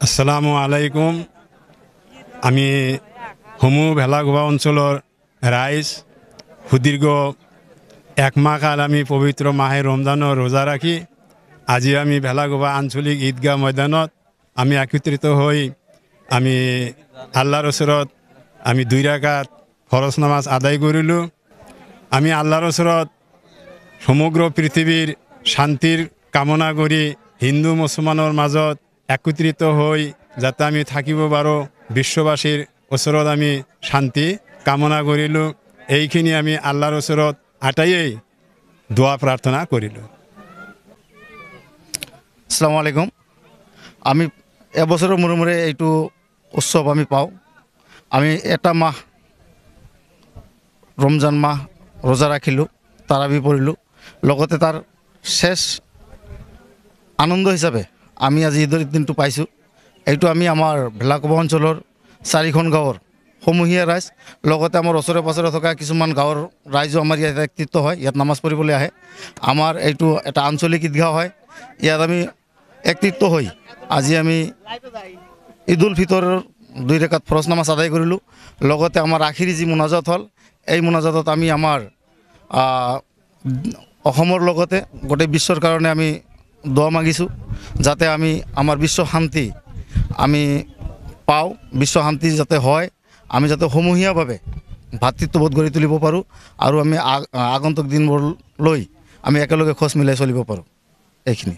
আসসালামু আলাইকুম। আমি হুমু ভেলাগোবা অঞ্চলেৰ ৰাইজ সুদীৰ্ঘ এক মাহ কাল আমি পবিত্ৰ মাহে ৰমজানৰ ৰোজা ৰাখি আজি আমি ভেলাগোবা আঞ্চলিক ঈদগাহ ময়দানত আমি একত্ৰিত হই আমি আল্লাহৰ ওচৰত আমি 2 ৰাকাত ফৰজ নামাজ আদায় কৰিলোঁ। আমি আল্লাহৰ ওচৰত সমগ্ৰ পৃথিবীৰ শান্তিৰ কামনা কৰি হিন্দু মুসলমানেৰ মাজত একত্ৰিত হই যাতে আমি থাকিব পাৰো বিশ্ববাসীৰ ওচৰত আমি শান্তি কামনা কৰিলোঁ। এইখিনি আমি আল্লাহৰ ওচৰত আটাইয়েই দোয়া প্ৰাৰ্থনা কৰিলোঁ। আসসালামু আলাইকুম। আমি এবছৰৰ মূৰে মূৰে এইটো উৎসৱ আমি পাওঁ। আমি এটা মাহ ৰমজান মাহ ৰোজা ৰাখিলোঁ, তাৰাবি পঢ়িলোঁ, লগতে তাৰ শেষ আনন্দ হিচাপে আমি আজি ঈদৰ দিনটো পাইছোঁ। এইটো আমি আমাৰ ভেলাগোবা অঞ্চলৰ 4খন গাঁৱৰ সমূহীয়া ৰাইজ লগতে আমাৰ ওচৰে পাঁজৰে থকা কিছুমান গাঁৱৰ ৰাইজো আমাৰ ইয়াত একত্ৰিত হয়, ইয়াত নামাজ পঢ়িবলৈ আহে। আমাৰ এইটো এটা আঞ্চলিক ঈদগাহ হয়। ইয়াত আমি একত্ৰিত হৈ আজি আমি ঈদ উল ফিতৰৰ 2 ৰাকাত ফৰজ নামাজ আদায় কৰিলোঁ। লগতে আমাৰ আখিৰি যি মোনাজাত হ'ল, এই মোনাজাতত আমি আমাৰ অসমৰ লগতে গোটেই বিশ্বৰ কাৰণে আমি দোৱা মাগিছোঁ যাতে আমি আমাৰ বিশ্ব শান্তি আমি পাওঁ, বিশ্ব শান্তি যাতে হয়, আমি যাতে সমূহীয়াভাৱে ভাতৃত্ববোধ গঢ়ি তুলিব পাৰোঁ আৰু আমি আগন্তুক দিনবোৰলৈ আমি একেলগে খোজ মিলাই চলিব পাৰোঁ। এইখিনি।